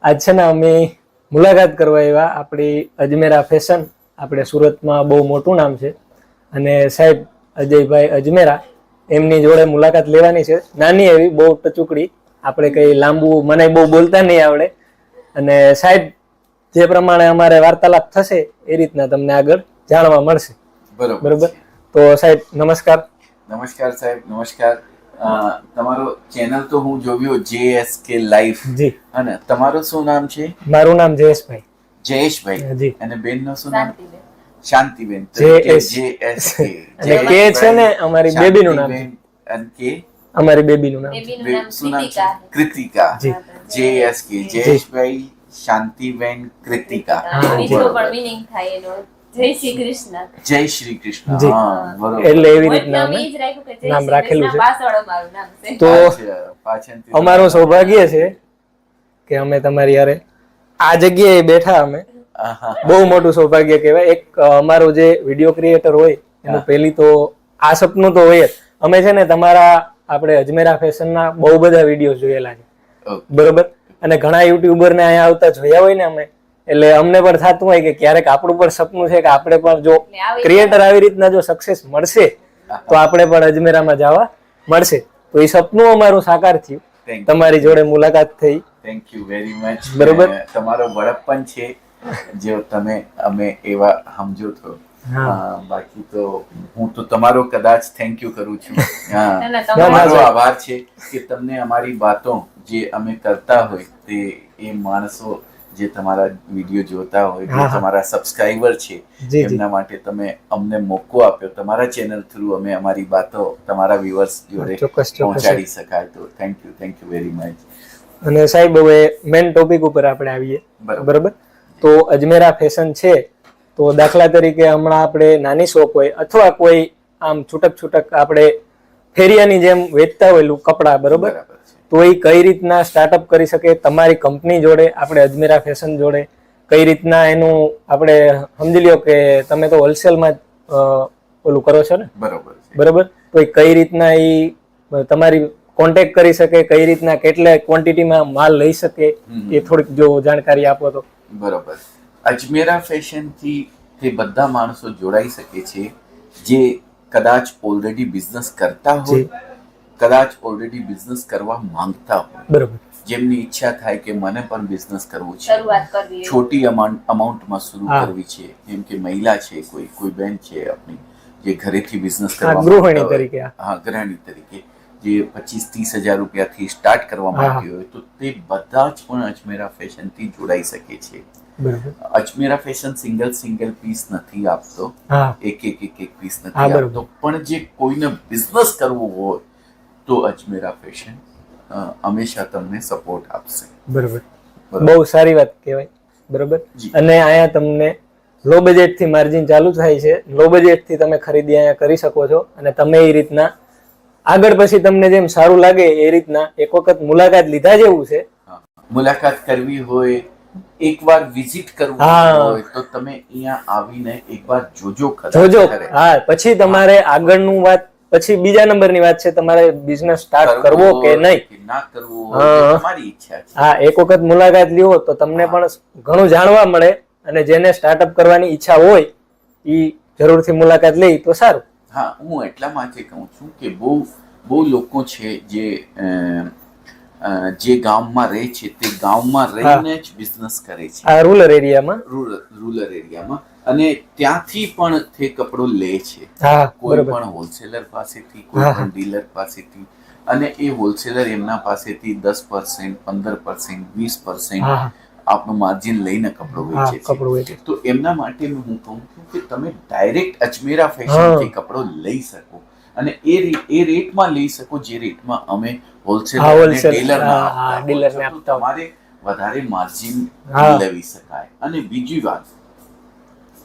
આજ છે ને અમે મુલાકાત કરવા આવ્યા આપણી અજમેરા ફેશન. આપણે સુરતમાં બહુ મોટું નામ છે અને સાહેબ અજયભાઈ અજમેરા એમની જોડે મુલાકાત લેવાની છે. નાની એવી બહુ ટચુકડી, આપણે કઈ લાંબુ મને બહુ બોલતા નહીં આવડે. અને સાહેબ જે પ્રમાણે અમારે વાર્તાલાપ થશે એ રીતના તમને આગળ જાણવા મળશે. બરોબર. તો સાહેબ નમસ્કાર. નમસ્કાર સાહેબ, નમસ્કાર. તમારો ચેનલ તો હું જોયું, JSK લાઈફ. જી. અને તમારું શું નામ છે? મારું નામ જયેશભાઈ. જયેશભાઈ. જી. અને બેનનું શું નામ? શાંતિબેન. JSK. અને કે છે ને અમારી બેબીનું નામ. અને કે અમારી બેબીનું નામ. શું નામ છે? કૃતિકા. જી. JSK જયેશભાઈ, શાંતિબેન, કૃતિકા. જય શ્રી કૃષ્ણ. જય શ્રી કૃષ્ણ. જી. હા, બરોબર. એટલે એવી રીતના અમે નામ રાખેલું છે. તો પાછળથી અમારું સૌભાગ્ય છે કે અમે તમારી યારે આ જગ્યાએ બેઠા. અમે આહા. બહુ મોટું સૌભાગ્ય કહેવાય. એક અમારો જે વિડીયો ક્રિએટર હોય એનું પહેલી તો આ સપનું તો હોય જ. અમે છે ને તમારા આપણે અજમેરા ફેશનના બહુ બધા વિડીયો જોયેલા છે. Okay. બરોબર. અને ઘણા યુટ્યુબર ને અહીંયા આવતા જોયા હોય ને અમે, એટલે અમને પણ થતું હોય કે ક્યારેક આપણું પણ સપનું છે કે આપણે પણ જો ક્રિએટર આવી રીતના જો સક્સેસ મળશે તો આપણે પણ અજમેરામાં જવા મળશે. તો એ સપનું અમારું સાકાર થયું. Thank you. તમારી જોડે મુલાકાત થઈ. Thank you very much. બરોબર. તમારો વડપ્પન છે જો તમે અમે એવા સમજો તો. હા. બાકી તો હું તો તમારો કદાચ થેન્ક યુ કરું છું. હા, ના, તમારો આભાર છે કે તમને અમારી વાતો જે અમે કરતા હોય તે એ માણસો જે તમારા વિડીયો જોતા હોય, જે હા, હા. તમારા સબસ્ક્રાઇબર છે, જી. એમના માટે તમે અમને મોકો આપ્યો. તમારા ચેનલ થ્રુ અમે અમારી વાતો તમારા વ્યુઅર્સ જોડે ચોક્કસ. પહોંચાડી શકાય. તો થેન્ક યુ વેરી મચ. અને સાહેબ હવે મેન ટોપિક ઉપર આપણે આવીએ. બરોબર. બરોબર. તો અજમેરા ફેશન છે તો દાખલા તરીકે હમણાં આપણે નાની શોપ હોય અથવા કોઈ આમ છૂટક આપણે ફેરિયાની જેમ વેચતા હોય કપડા, બરોબર, બરાબર છે. તો એ કઈ રીતના સ્ટાર્ટઅપ કરી શકે તમારી કંપની જોડે, આપણે અજમેરા ફેશન જોડે? કઈ રીતના એનું આપણે સમજી લ્યો કે તમે તો હોલસેલમાં ઓલું કરો છો ને, બરોબર છે. બરોબર, તો એ કઈ રીતના એ તમારી કોન્ટેક્ટ કરી શકે, કઈ રીતના કેટલા ક્વોન્ટિટીમાં માલ લઈ શકે, એ થોડીક જો જાણકારી આપો તો. બરોબર. અજમેરા ફેશન થી તે બધા માણસો જોડાઈ શકે છે જે કદાચ ઓલરેડી બિઝનેસ કરતા હોય, કદાચ ઓલરેડી બિઝનેસ કરવા માંગતા હોય, બરોબર, જેમની ઈચ્છા થાય કે મને પણ બિઝનેસ કરવું છે, શરૂઆત કરવી, છોટી અમાઉન્ટમાં શરૂ હા. કરવી છે, જેમ કે મહિલા છે, કોઈ બેન છે આપણી જે ઘરેથી બિઝનેસ હા, કરવા ગૃહિણી માંગતા હોય. તરીકે. હા, ગૃહિણી તરીકે જે 25-30 હજાર રૂપિયાથી સ્ટાર્ટ કરવા હા. માંગતી હોય તો તે બધા જ પણ અજમેરા ફેશનથી જોડાઈ શકે છે. બરોબર. અજમેરા ફેશન સિંગલ પીસ નથી આપતો, હા. એક પીસ હા, નથી બરોબર. આપતો. પણ જે કોઈને બિઝનેસ કરવો હોય તો અજમેરા ફેશન હંમેશા તમને સપોર્ટ આપશે. બરોબર. બરોબર. બહુ સારી વાત કહેવાય. બરોબર. જી. અને અહીંયા તમને લો બજેટ થી માર્જિન ચાલુ થાય છે. લો બજેટ થી તમે ખરીદી અહીંયા કરી શકો છો. અને તમે એ રીતના આગળ પછી તમને જેમ સારું લાગે એ રીતના એક વખત મુલાકાત લીધા જેવું છે. હા. મુલાકાત કરવી હોય, એકવાર વિઝિટ કરવું હા. હોય તો તમે અહીંયા આવીને એકવાર જોજો ખરા. જોજો. ખરે. હા, પછી તમારે આગળનું વાત, પછી બીજા નંબરની વાત છે તમારે બિઝનેસ સ્ટાર્ટ કરવો કે હોય નહીં. કે ના કરવો હા. હોય એ તમારી ઈચ્છા છે. હા, એક વખત મુલાકાત લ્યો તો તમને પણ ઘણું જાણવા મળે. અને જેને સ્ટાર્ટઅપ કરવાની ઈચ્છા હોય એ જરૂરથી મુલાકાત લે તો સારું. હા, હું એટલા માટે કહું છું કે બહુ લોકો છે જે ગામમાં રહે છે તે ગામમાં રહીને જ બિઝનેસ કરે છે, આ રૂરલ એરિયામાં. રૂરલ એરિયામાં, અને ત્યાંથી પણ તે કપડો લે છે. હા, કોઈ બરોબર. પણ હોલસેલર પાસેથી, કોઈ હા. પણ ડીલર પાસેથી, અને એ હોલસેલર એમના પાસેથી 10%, 15%, 20% હા, આપનું માર્જિન લઈને કપડો હા, વેચે છે. કપડું વેચે. તો એમના માટે હું કહું છું કે તમે ડાયરેક્ટ અજમેરા ફેશનથી કપડો લઈ શકો અને એ રેટમાં લઈ શકો જે રેટમાં અમે હોલસેલર હા, અને wholesale. ડીલરમાં હા, આપતા હોય dealer ને છે. તો આપતા હોય. તમારે વધારે માર્જિન હા. લેવી શકાય. અને બીજી વાત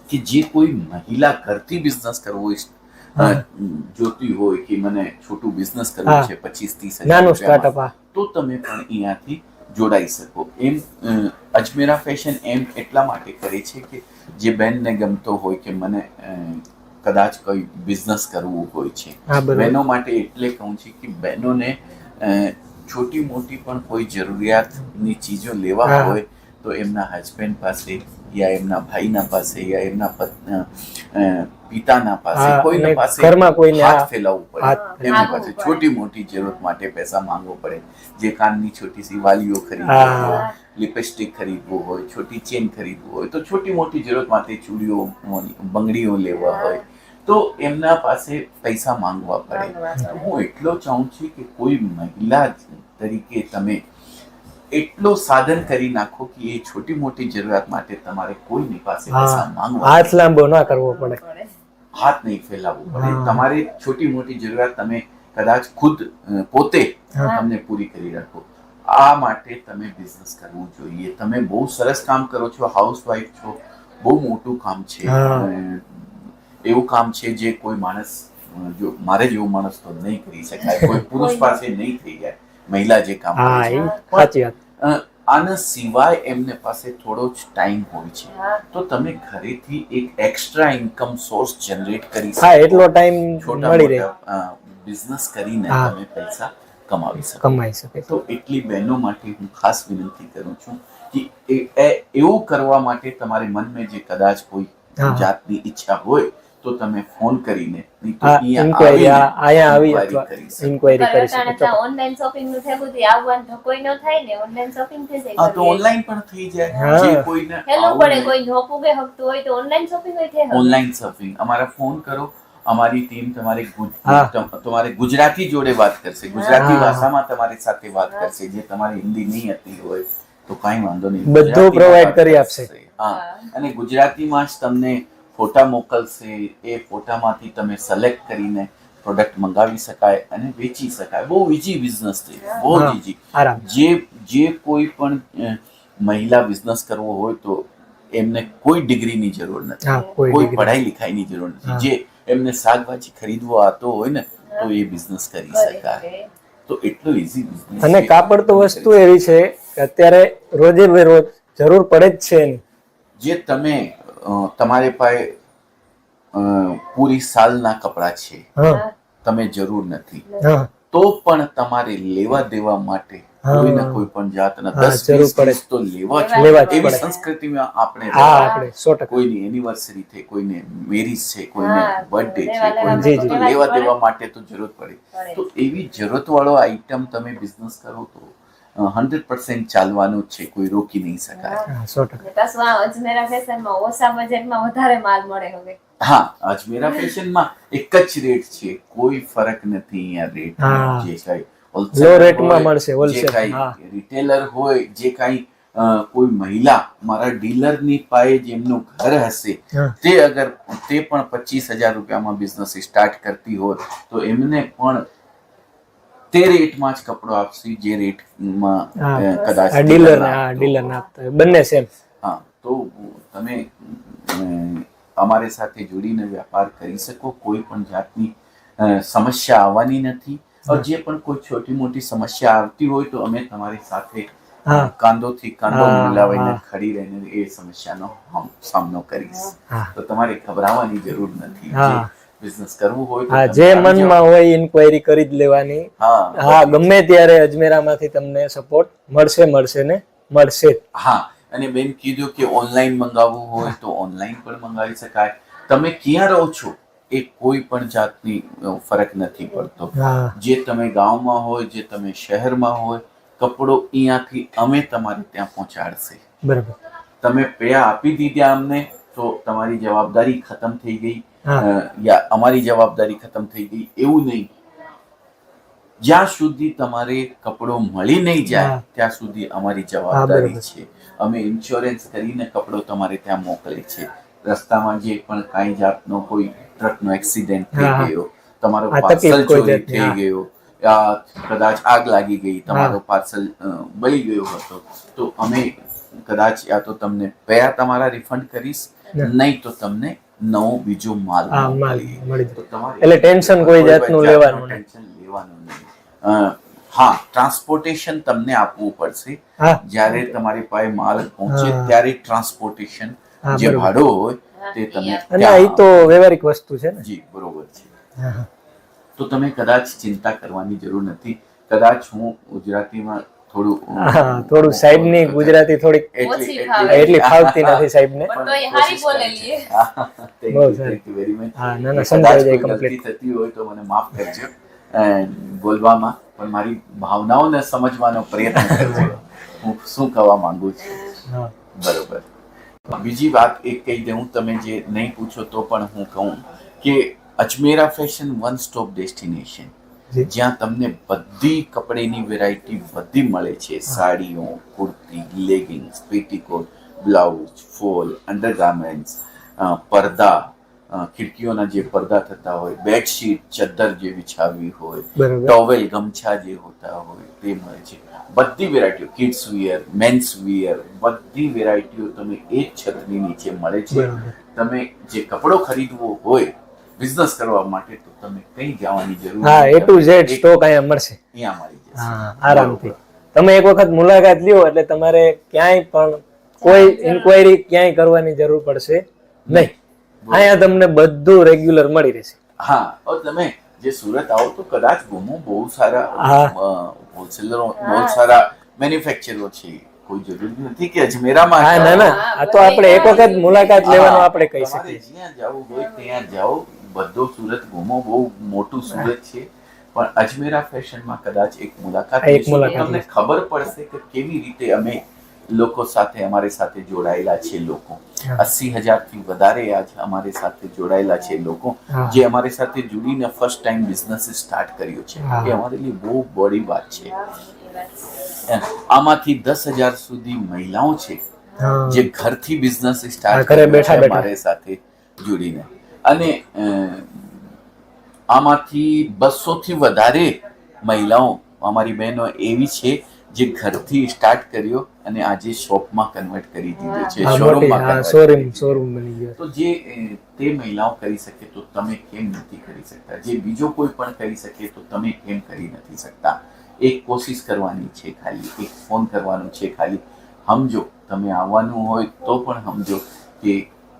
કે જે કોઈ મહિલા ઘરથી બિઝનેસ કરવો હોય, જોતી હોય કે મને છોટું બિઝનેસ કરવું હા. છે 25-30 હજાર નાનું રૂપિયામાં, સ્ટાર્ટઅપ. હા, તો તમે પણ અહીંયાથી જોડાઈ શકો. એમ અજમેરા ફેશન એમ એટલા માટે કરે છે કે જે બેનને ગમતો હોય કે મને કદાચ કોઈ બિઝનેસ કરવું હોય છે, હા, બરોબર. બહેનો માટે એટલે કહું છું કે બહેનોને છોટી મોટી પણ કોઈ જરૂરિયાતની ચીજો લેવા હા. હોય તો એમના હસબન્ડ પાસે યા એમના ભાઈના પાસે યા એમના પિતાના પાસે હા, કોઈના અને પાસે ઘરમાં કોઈને હાથ ફેલાવવું હાથ પડે, એમની પાસે છોટી મોટી જરૂરત માટે પૈસા માંગવો પડે. જે કાનની છોટી સી વાલીઓ ખરીદવી હા. હોય, લિપસ્ટિક ખરીદવું હોય, છોટી ચેન ખરીદવું હોય, તો છોટી મોટી જરૂરત માટે ચૂડીઓ બંગડીઓ લેવા હોય તો એમના પાસે પૈસા માંગવા પડે. તો હું એટલો ચાહું છું કે કોઈ મહિલા તરીકે તમે એટલો સાધન કરી નાખો કે એ છોટી મોટી જરૂરિયાત માટે તમારે કોઈની પાસે પૈસા હા, માંગવા હાથ લાંબો ના કરવો પડે. હાથ નહીં ફેલાવવું પડે. હા. તમારે છોટી મોટી જરૂરિયાત તમે કદાચ ખુદ પોતે હા. તમને પૂરી કરી રાખો. આ માટે તમે બિઝનેસ કરવું જોઈએ. તમે બહુ સરસ કામ કરો છો, હાઉસવાઈફ છો, બહુ મોટું કામ છે. હા. એવું કામ છે જે કોઈ માણસ, જો મારે જેવો માણસ તો નહીં કરી શકાય, કોઈ પુરુષ પાસે નહીં થઈ જાય મહિલા જે કામ હા, કરે એ છે. સાચી વાત. આના સિવાય એમને પાસે થોડો જ ટાઈમ હોય છે તો તમે ઘરેથી એક એક્સ્ટ્રા ઇન્કમ સોર્સ જનરેટ કરી શકો. હા, એટલો ટાઈમ છોટા મળી રહે, મોટા બિઝનેસ કરીને હા. તમે પૈસા કમાવી શકો. કમાઈ શકે. તો એટલી બહેનો માટે હું ખાસ વિનંતી કરું છું કે એવું કરવા માટે તમારે મનમાં જે કદાચ કોઈ હા. જાતની ઈચ્છા હોય તો તમે ફોન કરીને નહીં તો હા, અહીંયા ઇન્ક્વાયરી અહીંયા આવી inquiry અથવા કરી શકો. ઇન્ક્વાયરી કરી શકો છો. ઓનલાઈન શોપિંગ નું થયું બધું આવવાનું ધક્કોય ન થાય ને, ઓનલાઈન શોપિંગ થઈ જાય. હા, તો ઓનલાઈન પણ થઈ જાય. હા. જે કોઈને હેલું પડે, આવું કોઈ નોકું કે હકતું હોય તો ઓનલાઈન શોપિંગ હોય થઈ ઓનલાઈન શોપિંગ અમારા ફોન કરો, અમારી ટીમ હા. તમારે ગુજરાતી જોડે વાત કરશે, ગુજરાતી હા. ભાષામાં તમારી સાથે વાત કરશે. જે તમારી હિન્દી નહીં હતી હોય તો કાંઈ વાંધો નહીં, બધું ગુજરાતીમાં provide વાત કરી કરશે. હા, અને ગુજરાતીમાં જ તમને ફોટા મોકલશે. એ ફોટામાંથી તમે સિલેક્ટ કરીને પ્રોડક્ટ મંગાવી શકાય અને વેચી શકાય. બહુ ઈઝી બિઝનેસ છે, બહુ હા. ઈઝી. આરામ. જે કોઈ પણ મહિલા બિઝનેસ કરવો હોય તો એમને કોઈ ડિગ્રીની જરૂર નથી, હા, કોઈ કોઈ degree. પઢાઈ લિખાઈની જરૂર નથી. હા. જે એમને શાકભાજી ખરીદવો આવતો હોય ને તો એ બિઝનેસ કરી શકાય. તો એટલો ઈઝી બિઝનેસ. અને કાપડ તો વસ્તુ એવી છે કે અત્યારે રોજે બેરોજ જરૂર પડે જ છે એની. જે તમે તમારે પાસે પૂરી સાલના કપડાં છે, હા. તમે જરૂર નથી, હા. તો પણ તમારે લેવા દેવા માટે હા. કોઈ ને કોઈ પણ જાતના હા, 10 જરૂર 20 પડે. પીસ તો લેવા જ લેવા જ પડે. એવી પડે. સંસ્કૃતિમાં આપણે હા, રહેલા. આપણે 100%. કોઈની એનિવર્સરી છે, કોઈને મેરેજ છે, કોઈને હા, બર્થડે છે, લેવા કોઈને જી, જી. તો લેવા દેવા માટે તો જરૂર પડે. તો એવી જરૂરતવાળો આઈટમ તમે બિઝનેસ કરો તો 100% ચાલવાનું જ છે, કોઈ રોકી નહીં શકાય. હા, 100%. પાછું આ અજમેરા ફેશનમાં ઓછા બજેટમાં વધારે માલ મળે હવે. હા, અજમેરા ફેશનમાં એક જ રેટ છે, કોઈ ફરક નથી અહીંયા રેટ. હા. જે કાંઈ Low wholesaler rate માં હોય, મળશે, જે wholesale. કાંઈ હા. રિટેલર હોય, જે કાંઈ કોઈ મહિલા મારા ડીલરની પાસે જેમનું ઘર હશે હા. તે અગર તે પણ 25,000 રૂપિયામાં બિઝનેસ સ્ટાર્ટ કરતી હોય તો એમને પણ તે રેટમાં જ કપડો આપશે જે રેટમાં હા. કદાચ આ ડીલર ને હા ડીલર ને આપતા હોય. બંને સેમ. હા, તો તમે અમારી સાથે જોડીને વ્યાપાર કરી શકો. કોઈ પણ જાતની સમસ્યા આવવાની નથી. જે પણ કોઈ છોટી મોટી સમસ્યા આવતી હોય તો અમે તમારી સાથે હા. કાંદોથી કાંદો હા, મિલાવીને હા. ખડી રહીને એ સમસ્યાનો સામનો કરીશ. હા. તો તમારે ઘબરાવાની જરૂર નથી. હા. જે બિઝનેસ કરવું હોય તો હા, તમે જે આવી જાઓ. મનમાં હોય ઇન્ક્વાયરી કરી જ લેવાની. હા, હા, ગમે ત્યારે અજમેરામાંથી તમને સપોર્ટ મળશે ને મળશે જ. હા, અને બેન કીધું કે ઓનલાઈન મંગાવવું હોય તો ઓનલાઈન પણ મંગાવી શકાય. તમે ક્યાં રહો છો એ કોઈ પણ જાતની ફરક નથી પડતો. હા. જે તમે ગામમાં હોય, જે તમે શહેરમાં હોય, કપડો અહીંયાથી અમે તમારે ત્યાં પહોંચાડશે. બરાબર. તમે પૈસા આપી દીધા અમને તો તમારી જવાબદારી ખતમ થઈ ગઈ, હા. યા અમારી જવાબદારી ખતમ થઈ ગઈ એવું નહીં. જ્યાં સુધી તમારે કપડો મળી નહીં જાય હા. ત્યાં સુધી અમારી હા, જવાબદારી બરાબર. છે. અમે ઇન્સ્યોરન્સ કરીને કપડો તમારે ત્યાં મોકલે છે. રસ્તામાં જે પણ કાંઈ જાતનો કોઈ ટ્રકનો એક્સિડન્ટ થઈ હા, હા. ગયો, તમારો આ પાર્સલ તકલીફ કોઈ ચોરી જાતની, થઈ હા. ગયો, કદાચ આગ લાગી ગઈ, તમારો પાર્સલ બળી ગયો હતો તો અમે કદાચ યા તો તમને પૈસા તમારા રિફંડ કરીશ, ના. નહીં તો તમને નવો બીજો માલ હા, માલ મોકલીએ. મળી તો જાય. તમારે એટલે ટેન્શન કોઈ જાતનું લેવાનું નહીં. ટેન્શન લેવાનું નહીં. હા, ટ્રાન્સપોર્ટેશન તમને આપવું પડશે. હા. જ્યારે તમારી પાસે માલ પહોંચે હા. ત્યારે ટ્રાન્સપોર્ટેશન હા, જે બરોબર. ભાડો હોય તે તમે અને એ તો વ્યવહારિક વસ્તુ છે ને. જી બરોબર છે. હા. તો તમે કદાચ ચિંતા કરવાની જરૂર નથી. કદાચ હું ગુજરાતીમાં થોડું થોડું સાહેબની ગુજરાતી થોડીક ઓછી ફાવે. એટલી ફાવતી નથી સાહેબને. પણ તોય હારી બોલેલી છે. બહુ સારું. Thank you very much. હા, ના, ના, સમજાઈ જાય કદાચ કોઈ complete. ગલતી થતી હોય તો મને માફ કરજો બોલવામાં, પણ મારી ભાવનાઓને સમજવાનો પ્રયત્ન કરજો હું શું કહેવા માંગુ છું. હા. બરોબર. બીજી વાત એક કહી દઉં, તમે જે નહીં પૂછો તો પણ હું કહું કે Ajmera fashion one stop destination, જી. જ્યાં તમને બધી કપડેની વેરાયટી બધી મળે છે. સાડીઓ, kurti, leggings, petticoat, blouse, fall, undergarments, પડદા, ખિડકીઓના જે પડદા થતા હોય, બેડશીટ, ચદ્દર જે વિછાવી હોય, બરોબર. ટોવેલ, ગમછા જે હોતા હોય તે મળે છે. બધી વેરાયટીઓ, કિડ્સ વિયર, મેન્સ વિયર, બધી વેરાયટીઓ તમે એક છતની નીચે મળે છે. બરોબર. તમે જે કપડો ખરીદવો હોય બિઝનેસ કરવા માટે તો તમે કઈ જવાની જરૂર હા, નથી. A to Z સ્ટોક અહીંયા મળશે. અહીંયા મળી જશે. હા, આરામથી. તમે એક વખત મુલાકાત લ્યો એટલે તમારે ક્યાંય પણ કોઈ ઇન્ક્વાયરી ક્યાંય કરવાની જરૂર પડશે નહીં. અહીંયા તમને બધું રેગ્યુલર મળી રહેશે. હા, और તમે જે સુરત આવો તો કદાચ ઘૂમો, બહુ સારા હોલસેલરો, બહુ સારા મેન્યુફેક્ચરરો છે. કોઈ જરૂરી નથી કે અજમેરામાં હા, જ ના, જાઓ. ના, આ તો આપણે એક વખત મુલાકાત લેવાનું આપણે કહી તમારે શકીએ. જ્યાં જવું હોય ત્યાં જાઓ, બધો સુરત ઘૂમો, બહુ મોટું સુરત છે. પણ અજમેરા ફેશનમાં કદાચ એક મુલાકાત એક લેશો તો મુલાકાત તમને ખબર પડશે કે કેવી રીતે અમે લોકો સાથે, અમારી સાથે જોડાયેલા છે લોકો. હા. 80,000 થી વધારે આજ અમારી સાથે જોડાયેલા છે લોકો, હા. જે અમારી સાથે જોડીને ફર્સ્ટ ટાઈમ બિઝનેસ સ્ટાર્ટ કર્યો છે. હા. એ અમારી लिए બહુ બડી વાત છે. આમાંથી 10,000 સુધી મહિલાઓ છે હા. જે ઘરથી બિઝનેસ હા, સ્ટાર્ટ ઘરે કર્યો બેઠા છે બેઠા. મારી સાથે જોડીને. અને આમાંથી 200 થી વધારે મહિલાઓ, અમારી બહેનો એવી છે જે ઘરથી સ્ટાર્ટ કર્યો અને આજે શોપમાં કન્વર્ટ કરી દીધો છે, હા, મોટી, શોરૂમમાં હા, convert કરી દીધો. શોરૂમ બની ગયો. તો જે તે મહિલાઓ કરી શકે તો તમે કેમ નથી કરી શકતા? જે બીજો કોઈ પણ કરી શકે તો તમે કેમ કરી નથી શકતા? એક કોશિશ કરવાની છે ખાલી, એક ફોન કરવાનો છે ખાલી. સમજો, તમે આવવાનું હોય તો પણ સમજો કે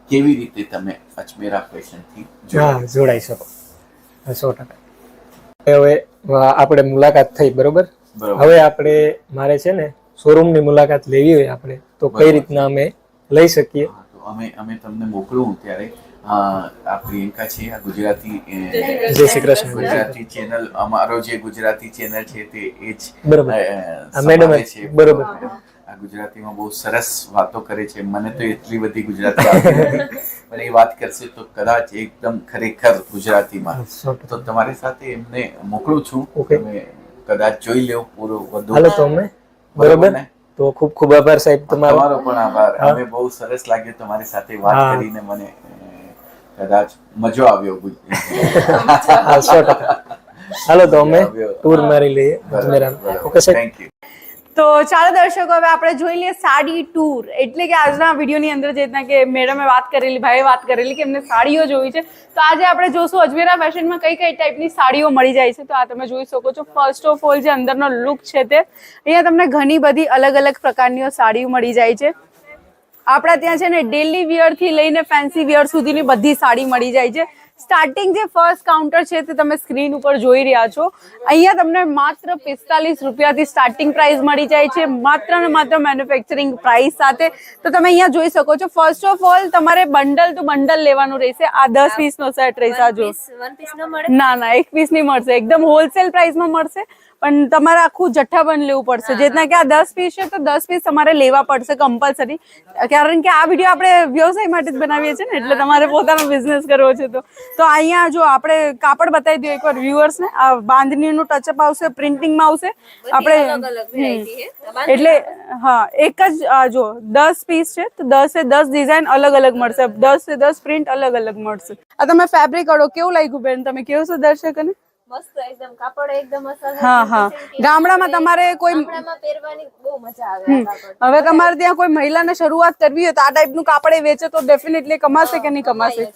કેવી રીતે તમે અજમેરા ફેશનથી હા, જોડાઈ શકો. 100%. હવે આપણે મુલાકાત થઈ, બરોબર? બરોબર. હવે આપણે મારે છે ને શોરૂમની મુલાકાત લેવી હોય આપણે તો કઈ બરોબર. રીતના અમે લઈ શકીએ? હા, તો અમે તમને મોકલું ત્યારે આ પ્રિયંકા છે, આ ગુજરાતી જય શ્રી કૃષ્ણ. ગુજરાતી ચેનલ, અમારો જે ગુજરાતી ચેનલ છે તે એ જ બરોબર. આ મેડમ સંભાળે જ, છે. બરોબર. આ ગુજરાતીમાં બહુ સરસ વાતો કરે છે. મને તો એટલી બધી ગુજરાતી આવતી નથી, પણ એ વાત કરશે તો કદાચ એકદમ ખરેખર ગુજરાતીમાં. 100%. તો તમારી સાથે એમને મોકલું છું. Okay. તમે કદાચ જોઈ લેવો પૂરું હાલો બધું. તો અમે, બરોબર બરોબર? ને? તો ખૂબ ખૂબ આભાર સાહેબ તમારો. તમારો પણ આભાર. હા. અમે બહુ સરસ લાગ્યું તમારી સાથે વાત હા. કરીને. મને કદાચ મજો આવ્યો. હા, 100%. હાલો તો અમે ટૂર મારી લઈએ અજમેરાનો. ઓકે સાહેબ. Thank you. તો ચાલો દર્શકો, હવે આપણે જોઈ લઈએ સાડી ટૂર. એટલે કે આજના વિડીયોની અંદર જે રીતના કે મેડમે વાત કરેલી, ભાઈએ વાત કરેલી કે એમને સાડીઓ જોઈ છે, તો આજે આપણે જોશું અજમેરા ફેશનમાં કઈ કઈ ટાઈપની સાડીઓ મળી જાય છે. તો આ તમે જોઈ શકો છો. ફર્સ્ટ ઓફ ઓલ જે અંદરનો લુક છે તે અહીંયા તમને ઘણી બધી અલગ અલગ પ્રકારની સાડીઓ મળી જાય છે. આપણા ત્યાં છે ને ડેલી વિયર થી લઈને ફેન્સી વિયર સુધીની બધી સાડી મળી જાય છે. સ્ટાર્ટિંગ જે ફર્સ્ટ કાઉન્ટર છે તે તમે સ્ક્રીન ઉપર જોઈ રહ્યા છો. અહીંયા તમને માત્ર 45 રૂપિયાથી સ્ટાર્ટિંગ પ્રાઇસ મળી જાય છે, માત્ર ને માત્ર મેન્યુફેક્ચરિંગ પ્રાઇસ સાથે. તો તમે અહીંયા જોઈ શકો છો. ફર્સ્ટ ઓફ ઓલ તમારે બંડલ ટુ બંડલ લેવાનું રહેશે. આ 10 પીસનો સેટ રહેશે. આ જો, વન પીસ ન મળે? ના ના, એક પીસ નહીં મળશે. એકદમ હોલસેલ પ્રાઇસમાં મળશે, પણ તમારે આખું જથ્થાબંધ લેવું પડશે. જેટલા કે આ 10 પીસ છે તો 10 પીસ તમારે લેવા પડશે કમ્પલસરી. કારણ કે આ વિડીયો આપણે વ્યવસાય માટે જ બનાવીએ છીએ ને, એટલે તમારે પોતાનો બિઝનેસ કરવો છે. તો અહીંયા જો આપણે કાપડ બતાવી દઈએ એકવાર વ્યુઅર્સને. આ બાંધણીનું ટચઅપ આવશે, પ્રિન્ટિંગમાં આવશે. બધી અલગ આપણે અલગ વેરાયટી છે. તમારે એટલે હા, એક જ આ જો 10 પીસ છે તો 10 એ 10 ડિઝાઇન અલગ અલગ મળશે, 10 એ 10 પ્રિન્ટ અલગ અલગ મળશે. આ તમે ફેબ્રિક અડો, કેવું લાગ્યું બેન? તમે કેવું છો દર્શકોને? મસ્ત એકદમ કાપડ એકદમ અસર. હા હા, ગામડામાં તમારે કોઈ ગામડામાં પહેરવાની બહુ મજા આવે આ કાપડ. હવે તમારે ત્યાં કોઈ મહિલાને શરૂઆત કરવી હોય તો આ ટાઈપનું કાપડ એ વેચે તો ડેફિનેટલી કમાશે કે નહીં કમાશે?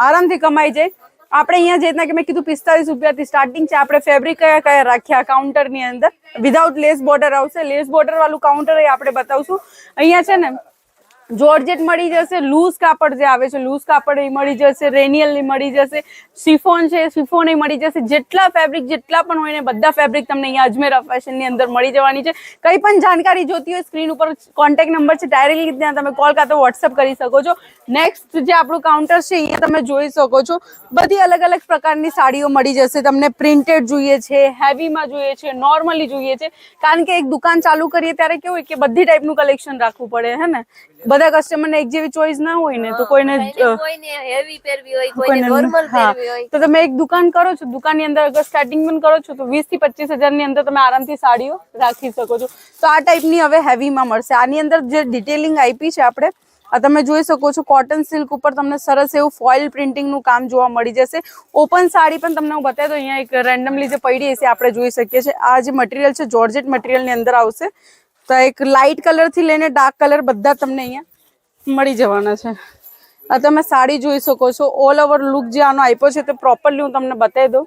આરામથી કમાઈ જાય. આપણે અહીંયા જે રીતના કે મેં કીધું 45 રૂપિયાથી સ્ટાર્ટિંગ છે. આપણે ફેબ્રિક કયા કયા રાખ્યા કાઉન્ટરની અંદર? વિધાઉટ લેસ બોર્ડર આવશે. લેસ બોર્ડર વાળું કાઉન્ટર એ આપણે બતાવશું. અહીંયા છે ને જોર્જેટ મળી જશે, લૂઝ કાપડ જે આવે છે લૂઝ કાપડ એ મળી જશે, રેનિયલ ની મળી જશે, શિફોન છે શિફોન એ મળી જશે. જેટલા ફેબ્રિક જેટલા પણ હોય ને બધા ફેબ્રિક તમને અહીંયા અજમેરા ફેશન ની અંદર મળી જવાની છે. કઈ પણ જાણકારી જોતી હોય સ્ક્રીન ઉપર કોન્ટેક્ટ નંબર છે, ડાયરેક્ટલી ત્યાં તમે કોલ કાં તો વોટ્સઅપ કરી શકો છો. નેક્સ્ટ જે આપણું કાઉન્ટર છે અહીંયા તમે જોઈ શકો છો બધી અલગ અલગ પ્રકારની સાડીઓ મળી જશે તમને. પ્રિન્ટેડ જોઈએ છે, હેવીમાં જોઈએ છે, નોર્મલી જોઈએ છે, કારણ કે એક દુકાન ચાલુ કરીએ ત્યારે કેવું હોય કે બધી ટાઈપનું કલેક્શન રાખવું પડે હે ને. બધા કસ્ટમરને એક જેવી ચોઈસ ના હોય ને તો કોઈને હેવી પહેરવી હોય, કોઈને નોર્મલ પહેરવી હોય, તો તમે એક દુકાન કરો છો, દુકાનની અંદર અગર સ્ટાર્ટિંગ પણ કરો છો તો 20 થી 25,000 ની અંદર તમે આરામથી સાડીઓ રાખી શકો છો. તો આ ટાઈપની હવે હેવીમાં મળશે. આની અંદર જે ડિટેલિંગ આપી છે આપણે આ તમે જોઈ શકો છો. કોટન સિલ્ક ઉપર તમને સરસ એવું ફોઇલ પ્રિન્ટિંગ નું કામ જોવા મળી જશે. ઓપન સાડી પણ તમને હું બતાવી દઉં. અહીંયા એક રેન્ડમલી જે પડી હશે આપણે જોઈ શકીએ છીએ. આ જે મટીરિયલ છે જોર્જેટ મટીરિયલ ની અંદર આવશે. તો એક લાઇટ કલર થી લઈને ડાર્ક કલર બધા તમને અહીંયા મળી જવાના છે. આ તમે સાડી જોઈ શકો છો. ઓલ ઓવર લુક જે આનો આપ્યો છે તે પ્રોપરલી હું તમને બતાવી દઉં.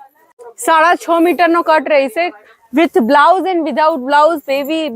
6.5 મીટરનો કટ રહેશે with blouse and without blouse.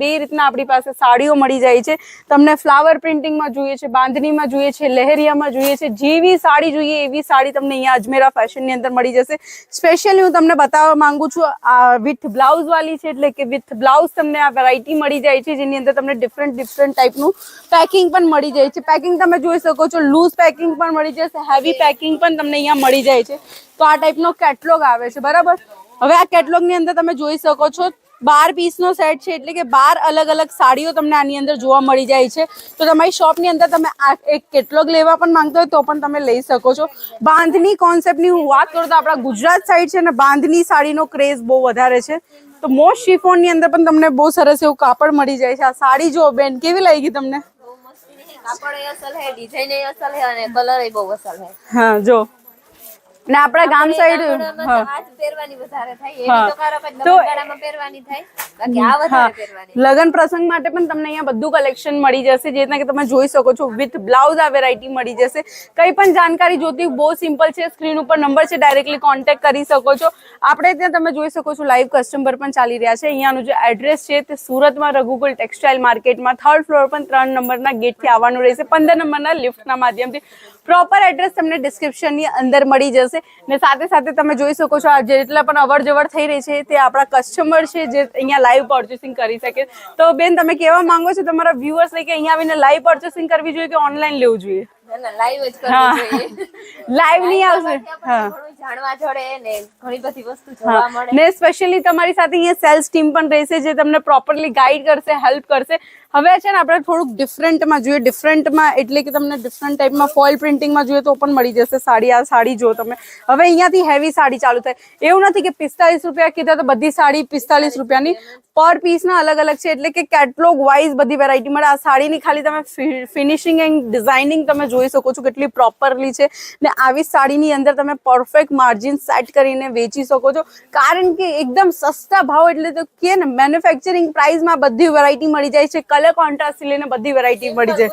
બે રીતના આપણી પાસે સાડીઓ મળી જાય છે. તમને ફ્લાવર પ્રિન્ટિંગમાં જોઈએ છે, બાંધણીમાં જોઈએ છે, લહેરિયામાં જોઈએ છે, જેવી સાડી જોઈએ એવી સાડી તમને અહીંયા અજમેરા ફેશનની અંદર મળી જશે. સ્પેશિયલી હું તમને બતાવવા માંગુ છું આ વિથ બ્લાઉઝ વાળી છે, એટલે કે વિથ બ્લાઉઝ તમને આ વેરાયટી મળી જાય છે જેની અંદર તમને ડિફરન્ટ ટાઈપનું પેકિંગ પણ મળી જાય છે. પેકિંગ તમે જોઈ શકો છો, લૂઝ પેકિંગ પણ મળી જશે, હેવી પેકિંગ પણ તમને અહીંયા મળી જાય છે. તો આ ટાઈપનો કેટલોગ આવે છે બરાબર. હવે આ કેટલોગ ની અંદર તમે જોઈ શકો છો 12 પીસનો સેટ છે, એટલે કે 12 અલગ અલગ સાડીઓ તમને આની અંદર જોવા મળી જાય છે. તો તમારી શોપની અંદર તમે આ એક કેટલોગ લેવા પણ માંગતો હોય તો પણ તમે લઈ શકો છો. બાંધણી કોન્સેપ્ટની હું વાત કરું તો આપણા ગુજરાત સાઈડ છે ને બાંધણી સાડીનો ક્રેઝ બહુ વધારે છે. તો મોસ્ટ શિફોનની અંદર પણ તમને બહુ સરસ એવું કાપડ મળી જાય છે. આ સાડી જો બેન કેવી લાગી તમને? કાપડ એ અસલ હે, ડિઝાઇન એ અસલ હે અને કલર એ બહુ અસલ હે. હા જો ને આપણા ગામ સાઈડ આજ પહેરવાની વધારે થાય, એવી તો કારક જ લગ્નગાળામાં પહેરવાની થાય, બાકી આ વધારે પહેરવાની. લગન પ્રસંગ માટે પણ તમને અહીંયા બધું કલેક્શન મળી જશે. જેના કે તમે જોઈ શકો છો વિથ બ્લાઉઝ આ વેરાયટી મળી જશે. કઈ પણ જાણકારી જોતી બહુ સિમ્પલ છે, સ્ક્રીન ઉપર નંબર છે, ડાયરેક્ટલી કોન્ટેક્ટ કરી શકો છો. આપણે ત્યાં તમે જોઈ શકો છો લાઈવ કસ્ટમર પણ ચાલી રહ્યા છે. અહીંયાનું જે એડ્રેસ છે તે સુરતમાં રઘુકુલ ટેક્સટાઇલ માર્કેટમાં 3rd ફ્લોર પર 3 નંબરના ગેટથી આવવાનું રહેશે. 15 નંબરના લિફ્ટના માધ્યમથી. પ્રોપર એડ્રેસ તમને ડિસ્ક્રિપ્શનની અંદર મળી જશે. ને સાથે સાથે તમે જોઈ શકો છો આ જેટલા પણ અવર જવર થઈ રહી છે તે આપણા કસ્ટમર છે જે અહીંયા લાઈવ પરચેસિંગ કરી શકે. તો બેન તમે કેવા માંગો છો તમારા વ્યુઅર્સ કે અહીંયા આવીને લાઈવ પરચેસિંગ કરવી જોઈએ કે ઓનલાઈન લેવું જોઈએ? લાઈવ જ કરવું જોઈએ. લાઈવ નહીં આવશે. હા, જાણવા જોડે ને ઘણી બધી વસ્તુ જોવા મળે. ને સ્પેશિયલી તમારી સાથે અહીંયા સેલ્સ ટીમ પણ રહેશે જે તમને પ્રોપરલી ગાઈડ કરશે, હેલ્પ કરશે. હવે છે ને આપણે થોડુંક ડિફરન્ટમાં જોઈએ. ડિફરન્ટમાં એટલે કે તમને ડિફરન્ટ ટાઈપમાં ફોઇલ પ્રિન્ટિંગમાં જોઈએ તો પણ મળી જશે સાડી. આ સાડી જો તમે હવે અહીંયાથી હેવી સાડી ચાલુ થાય. એવું નથી કે 45 રૂપિયા કીધા તો બધી સાડી 45 રૂપિયાની. પર પીસના અલગ અલગ છે, એટલે કે કેટલોગ વાઇઝ બધી વેરાયટી મળે. આ સાડીની ખાલી તમે ફિનિશિંગ એન્ડ ડિઝાઇનિંગ તમે જોઈ શકો છો કેટલી પ્રોપરલી છે. ને આવી સાડીની અંદર તમે પરફેક્ટ માર્જિન સેટ કરીને વેચી શકો છો, કારણ કે એકદમ સસ્તા ભાવ, એટલે તો કે ને મેન્યુફેક્ચરિંગ પ્રાઇસમાં બધી વેરાયટી મળી જાય છે. કલર કોન્ટ્રાસ્ટ લઈને બધી વેરાયટી મળી જાય.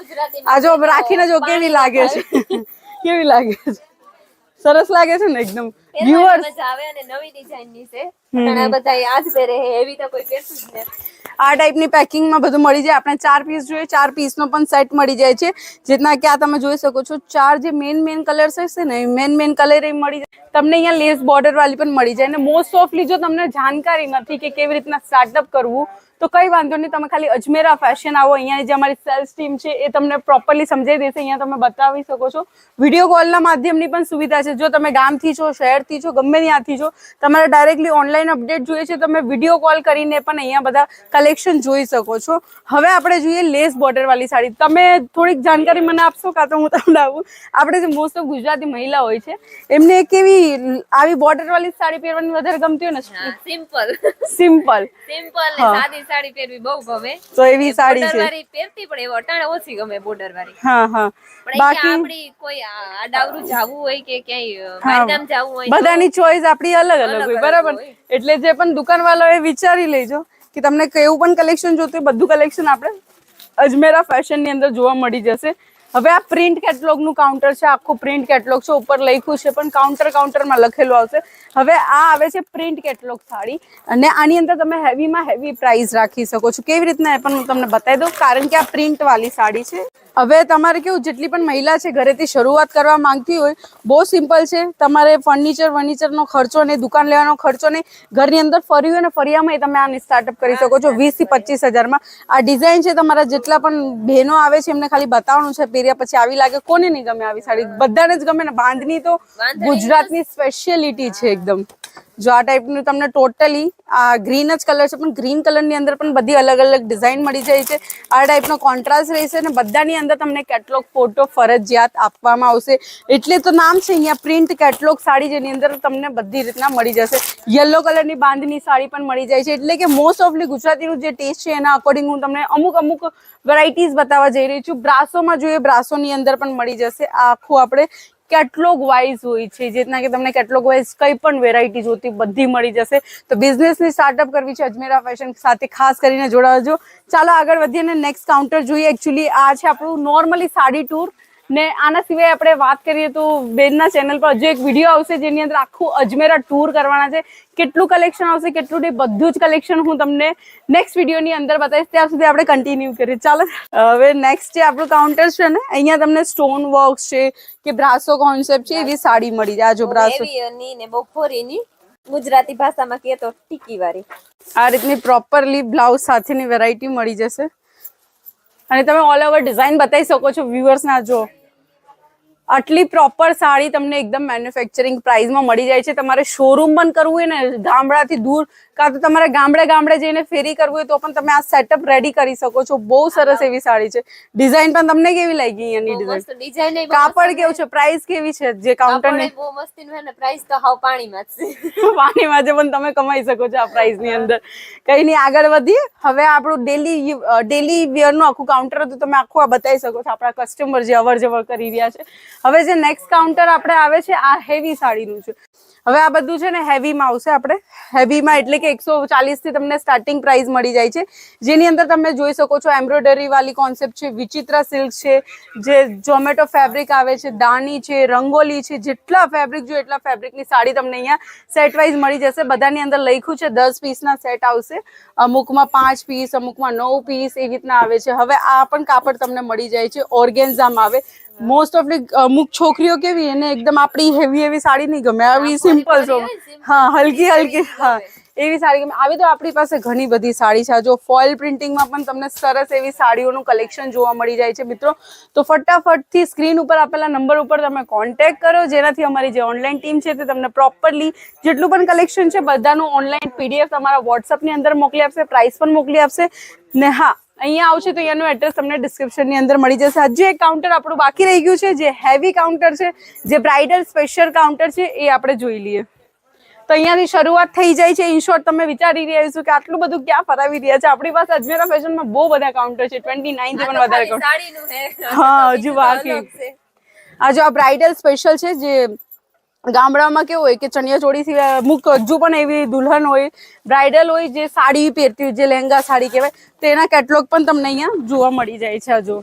આ જો રાખીને જો કેવી લાગે છે કેવી લાગે છે, સરસ લાગે છે ને એકદમ. વ્યુઅર્સ મજા આવે અને નવી ડિઝાઇનની છે. ઘણા બધા આજ પહેરે હે, એવી તો કોઈ પહેરતું જ નથી. આ ટાઈપની પેકિંગમાં બધું મળી જાય. આપણે 4 પીસ જોઈએ, 4 પીસનો પણ સેટ મળી જાય છે. જેટના કે આ તમે જોઈ શકો છો 4 જે મેન કલર્સ હશે ને મેન કલર એ મળી જાય તમને. અહીંયા લેસ બોર્ડર વાળી પણ મળી જાય. ને મોસ્ટ ઓફલી જો તમને જાણકારી નથી કે કેવી રીતના સ્ટાર્ટઅપ કરવું તો કઈ વાંધો નહીં, તમે ખાલી અજમેરા ફેશન આવો. અહીંયા જે અમારી સેલ્સ ટીમ છે એ તમને પ્રોપરલી સમજાવી દેશે. અહીંયા તમે બતાવી શકો છો. વિડીયો કોલના માધ્યમની પણ સુવિધા છે. જો તમે ગામથી છો, શહેરથી છો, ગમે ત્યાંથી છો, તમારે ડાયરેક્ટલી ઓનલાઈન અપડેટ જોઈએ છે, તમે વિડીયો કોલ કરીને પણ અહીંયા બધા કલેક્શન જોઈ શકો છો. હવે આપણે જોઈએ લેસ બોર્ડર વાળી સાડી. તમે થોડીક જાણકારી મને આપશો કાં તો હું તમને આપું? આપણે જે મોસ્ટ ઓફ ગુજરાતી મહિલા હોય છે એમને કેવી આવી બોર્ડર વાળી સાડી પહેરવાની વધારે ગમતી હોય ને? સિમ્પલ સાદી સાડી પહેરવી બહુ ગમે. તો એવી સાડી છે વાળી પહેરતી પણ એવો અટાણે ઓછી ગમે બોર્ડર વાળી. હા હા. બાકી આપણી કોઈ આડાવરું જાવું હોય કે ક્યાંય બહારગામ જાવું હોય, બધાની ચોઈસ આપણી અલગ અલગ હોય બરાબર. એટલે જે પણ દુકાનવાળો એ વિચારી લેજો કે તમને કેવું પણ કલેક્શન જોતું હોય, બધું કલેક્શન આપણે અજમેરા ફેશન ની અંદર જોવા મળી જશે. હવે આ પ્રિન્ટ કેટલોગ નું કાઉન્ટર છે. આખું પ્રિન્ટ કેટલોગ છે. ઉપર લખ્યું છે પણ કાઉન્ટરમાં લખેલું આવશે. હવે આ આવે છે પ્રિન્ટ કેટલોગ સાડી અને આની અંદર તમે હેવીમાં હેવી પ્રાઇસ રાખી શકો છો. કેવી રીતના એ પણ હું તમને બતાવી દઉં, કારણ કે આ પ્રિન્ટ વાળી સાડી છે. હવે તમારે કેવું, જેટલી પણ મહિલા છે ઘરેથી શરૂઆત કરવા માંગતી હોય, બહુ સિમ્પલ છે. તમારે ફર્નિચરનો ખર્ચો નહીં, દુકાન લેવાનો ખર્ચો નહીં, ઘરની અંદર ફર્યું હોય ને ફરિયામાં તમે આને સ્ટાર્ટઅપ કરી શકો છો 20 થી 25 હજારમાં. આ ડિઝાઇન છે, તમારા જેટલા પણ બહેનો આવે છે એમને ખાલી બતાવવાનું છે, પહેર્યા પછી આવી લાગે. કોને નહીં ગમે આવી સાડી? બધાને જ ગમે ને. બાંધણી તો ગુજરાતની સ્પેશિયાલિટી છે એકદમ. જો આ ટાઈપનું તમને ટોટલી આ ગ્રીન જ કલર છે, પણ ગ્રીન કલરની અંદર પણ બધી અલગ અલગ ડિઝાઇન મળી જાય છે. આ ટાઈપનો કોન્ટ્રાસ્ટ રહેશે અને બધાની અંદર તમને કેટલોગ ફોટો ફરજિયાત આપવામાં આવશે. એટલે તો નામ છે અહીંયા પ્રિન્ટ કેટલોગ સાડી, જેની અંદર તમને બધી રીતના મળી જશે. યલો કલરની બાંધની સાડી પણ મળી જાય છે. એટલે કે મોસ્ટ ઓફલી ગુજરાતીનું જે ટેસ્ટ છે એના અકોર્ડિંગ હું તમને અમુક વેરાયટીઝ બતાવવા જઈ રહી છું. બ્રાસોમાં જોઈએ, બ્રાસોની અંદર પણ મળી જશે. આ આખું આપણે કેટલોગ વાઇઝ હોય છે, જેટના કે તમને કેટલોગ વાઇઝ કઈ પણ વેરાયટી જોતી બધી મળી જશે. તો બિઝનેસની સ્ટાર્ટઅપ કરવી છે અજમેરા ફેશન સાથે, ખાસ કરીને જોડાવજો. ચાલો આગળ વધીએ અને નેક્સ્ટ કાઉન્ટર જોઈએ. એકચ્યુઅલી આ છે આપણું નોર્મલી સાડી ટૂર ને આના સિવાય આપણે વાત કરીએ તો બેનના ચેનલ પર હજુ એક વિડીયો આવશે જેની અંદર આખું અજમેરા ટૂર કરવાના છે. કેટલું કલેક્શન આવશે, કેટલું નહીં, બધું જ કલેક્શન હું તમને નેક્સ્ટ વિડીયોની અંદર બતાવીશ. ત્યાં સુધી આપણે કન્ટિન્યુ કરીએ. ચાલો હવે નેક્સ્ટ જે આપણું કાઉન્ટર છે ને, અહીંયા તમને સ્ટોન વર્ક છે કે બ્રાસો કોન્સેપ્ટ છે એવી સાડી મળી જાય. જો બ્રાસો ને બહુ ફોરીની, ગુજરાતી ભાષામાં કહે તો ટીકી વાળી, આ રીતની પ્રોપરલી બ્લાઉઝ સાથેની વેરાયટી મળી જશે. અને તમે ઓલ ઓવર ડિઝાઇન બતાવી શકો છો વ્યુઅર્સના. જો આટલી પ્રોપર સાડી તમને એકદમ મેન્યુફેક્ચરિંગ પ્રાઇસમાં મળી જાય છે. તમારે શોરૂમ પણ કરવું હોય ને ગામડાથી દૂર, કાં તો તમારે ગામડે જઈને ફેરી કરવું હોય તો પણ તમે આ સેટઅપ રેડી કરી શકો છો. બહુ સરસ એવી સાડી છે. ડિઝાઇન પણ તમને કેવી લાગી અહીંયાની ડિઝાઇન? કાપડ કેવું છે, પ્રાઇસ કેવી છે? જે કાઉન્ટર ને બહુ મસ્તી નું છે ને, પ્રાઇસ તો હાવ પાણીમાં જ છે. પાણીમાં છે, પણ તમે કમાઈ શકો છો આ પ્રાઇસ ની અંદર. કઈ નહીં, આગળ વધીએ. હવે આપણું ડેલી વેર નું આખું કાઉન્ટર હતું, તમે આખું આ બતાવી શકો છો. આપણા કસ્ટમર જે અવર જવર કરી રહ્યા છે. હવે જે નેક્સ્ટ કાઉન્ટર આપણે આવે છે આ હેવી સાડીનું છે. હવે આ બધું છે ને હેવીમાં આવશે. આપણે હેવીમાં એટલે કે 140 થી તમને સ્ટાર્ટિંગ પ્રાઇસ મળી જાય છે, જેની અંદર તમે જોઈ શકો છો એમ્બ્રોઇડરી વાળી કોન્સેપ્ટ છે, વિચિત્રા સિલ્ક છે, જે ઝોમેટો ફેબ્રિક આવે છે, દાની છે, રંગોલી છે. જેટલા ફેબ્રિક જોઈએ એટલા ફેબ્રિકની સાડી તમને અહીંયા સેટ વાઇઝ મળી જશે. બધાની અંદર લખ્યું છે 10 પીસના સેટ આવશે, અમુકમાં 5 પીસ, અમુકમાં 9 પીસ, એવી રીતના આવે છે. હવે આ પણ કાપડ તમને મળી જાય છે, ઓર્ગેન્ઝામાં આવે. મોસ્ટ ઓફ અમુક છોકરીઓ કેવી એને એકદમ આપણી હેવી સાડી નહીં ગમે, આવી સિમ્પલ છો, હા હલકી હા એવી સાડી ગમે. આવી તો આપણી પાસે ઘણી બધી સાડી છે. જો ફોઇલ પ્રિન્ટિંગમાં પણ તમને સરસ એવી સાડીઓનું કલેક્શન જોવા મળી જાય છે મિત્રો. તો ફટાફટથી સ્ક્રીન ઉપર આપેલા નંબર ઉપર તમે કોન્ટેક્ટ કરો, જેનાથી અમારી જે ઓનલાઈન ટીમ છે તે તમને પ્રોપરલી જેટલું પણ કલેક્શન છે બધાનું ઓનલાઈન PDF તમારા વોટ્સઅપની અંદર મોકલી આપશે, પ્રાઇસ પણ મોકલી આપશે. ને હા, અહીંયા આવશે તો અહીંયાનું એડ્રેસ તમને ડિસ્ક્રિપ્શનની અંદર મળી જશે. હજી એક કાઉન્ટર આપણું બાકી રહી ગયું છે, જે હેવી કાઉન્ટર છે, જે બ્રાઇડલ સ્પેશિયલ કાઉન્ટર છે, એ આપણે જોઈ લઈએ. તો અહીંયાથી શરૂઆત થઈ જાય છે. ઇન શોર્ટ તમે વિચારી રહ્યા છો કે આટલું બધું ક્યાં ફરાવી રહ્યા છે. આપણી પાસે અજમેરા ફેશનમાં બહુ બધા કાઉન્ટર છે, 29 થી પણ વધારે કાઉન્ટર. હા, હજુ બાકી. આ જો આ બ્રાઇડલ સ્પેશિયલ છે, જે ગામડામાં કેવું હોય કે ચણિયા ચોળી સિવાય અમુક હજુ પણ એવી દુલ્હન હોય, બ્રાઇડલ હોય, જે સાડી પહેરતી હોય, જે લહેંગા સાડી કહેવાય, તો એના કેટલોગ પણ તમને અહીંયા જોવા મળી જાય છે. જો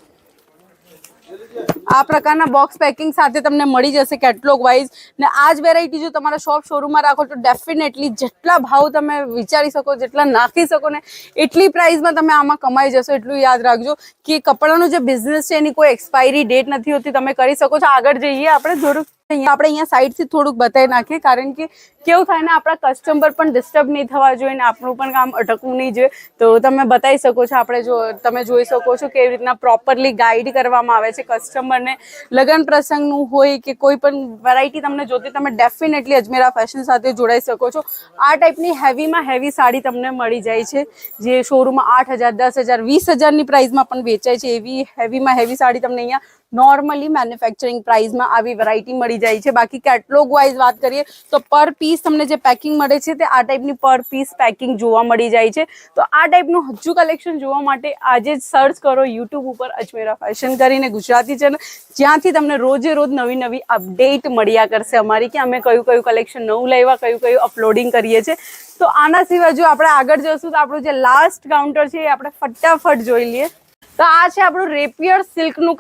આ પ્રકારના બોક્સ પેકિંગ સાથે તમને મળી જશે કેટલોગ વાઇઝ. ને આ જ વેરાયટી જો તમારા શોરૂમમાં રાખો તો ડેફિનેટલી જેટલા ભાવ તમે વિચારી શકો, જેટલા નાખી શકો ને એટલી પ્રાઇસમાં તમે આમાં કમાઈ જશો. એટલું યાદ રાખજો કે કપડાનો જે બિઝનેસ છે એની કોઈ એક્સપાયરી ડેટ નથી હોતી. તમે કરી શકો છો. આગળ જઈએ આપણે થોડુંક આપણે અહીંયા સાઈડથી થોડુંક બતાવી નાખીએ, કારણ કે કેવું થાય ને, આપણા કસ્ટમર પણ ડિસ્ટર્બ નહીં થવા જોઈએ ને આપણું પણ કામ અટકવું નહીં જોઈએ. તો તમે બતાવી શકો છો. આપણે જો તમે જોઈ શકો છો કેવી રીતના પ્રોપરલી ગાઈડ કરવામાં આવે છે કસ્ટમરને. લગ્ન પ્રસંગનું હોય કે કોઈ પણ વેરાયટી તમને જોતી, તમે ડેફિનેટલી અજમેરા ફેશન સાથે જોડાઈ શકો છો. આ ટાઈપની હેવીમાં હેવી સાડી તમને મળી જાય છે, જે શોરૂમમાં 8,000, 10,000, 20,000ની પ્રાઇસમાં પણ વેચાય છે. એવી હેવીમાં હેવી સાડી તમને અહીંયા નોર્મલી મેન્યુફેક્ચરિંગ પ્રાઇસમાં આવી વેરાયટી મળી જાય છે. બાકી કેટલોગ વાઇઝ વાત કરીએ તો પર પીસ તમને જે પેકિંગ મળે છે તે આ ટાઈપની પર પીસ પેકિંગ જોવા મળી જાય છે. તો આ ટાઈપનું હજુ કલેક્શન જોવા માટે આજે જ સર્ચ કરો યુટ્યુબ ઉપર અજમેરા ફેશન કરીને ગુજરાતી ચેનલ, જ્યાંથી તમને રોજે રોજ નવી અપડેટ મળ્યા કરશે અમારી, કે અમે કયું કલેક્શન નવું લાવ્યા, કયું અપલોડિંગ કરીએ છીએ. તો આના સિવાય જો આપણે આગળ જશું તો આપણું જે લાસ્ટ કાઉન્ટર છે એ આપણે ફટાફટ જોઈ લઈએ. તો આ છે આપણું રેપિયર સિલ્કનું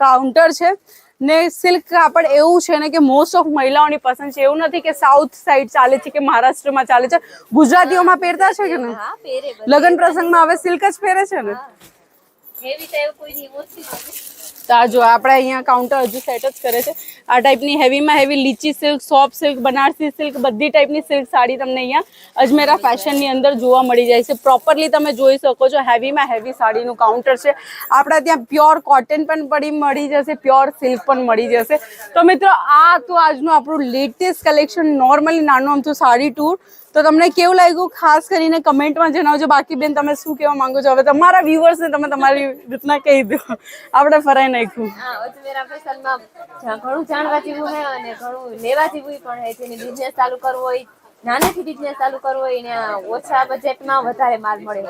કાઉન્ટર છે. ને સિલ્ક કાપડ એવું છે ને કે મોસ્ટ ઓફ મહિલાઓની પસંદ છે. એવું નથી કે સાઉથ સાઈડ ચાલે છે કે મહારાષ્ટ્રમાં ચાલે છે, ગુજરાતીઓમાં પહેરતા છે કે નહીં? હા પહેરે લગ્ન પ્રસંગમાં હવે સિલ્ક જ પહેરે છે ને. હેવી તો એવું કોઈ નહીં, ઓછી નથી. તો આ જો આપણે અહીંયા કાઉન્ટર હજુ સેટ જ કરે છે. આ ટાઈપની હેવીમાં heavy litchi silk, soft silk, Banarasi silk, બધી ટાઈપની સિલ્ક સાડી તમને અહીંયા અજમેરા ફેશનની અંદર જોવા મળી જાય છે. પ્રોપરલી તમે જોઈ શકો છો હેવીમાં હેવી સાડીનું કાઉન્ટર છે. આપણા ત્યાં પ્યોર કોટન પણ મળી જશે, પ્યોર સિલ્ક પણ મળી જશે. તો મિત્રો આ તો આજનું આપણું લેટેસ્ટ કલેક્શન, નોર્મલી નાનું આમથું સાડી ટૂર. તો તમને કેવું લાગ્યું ખાસ કરીને કમેન્ટમાં જણાવજો. બાકી બેન તમે શું કહેવા માંગો છો? હવે તમારા વ્યુઅર્સને તમે તમારી રીતના કહી દો, આપણે ફરાઈ નાખ્યું. હા, અજમેરા ફેશનમાં ઘણું જાણવા જેવું છે અને ઘણું લેવા જેવું પણ છે. જેને બિઝનેસ ચાલુ કરવો હોય, નાનેથી બિઝનેસ ચાલુ કરવો હોય ને ઓછા બજેટમાં વધારે માલ મળે.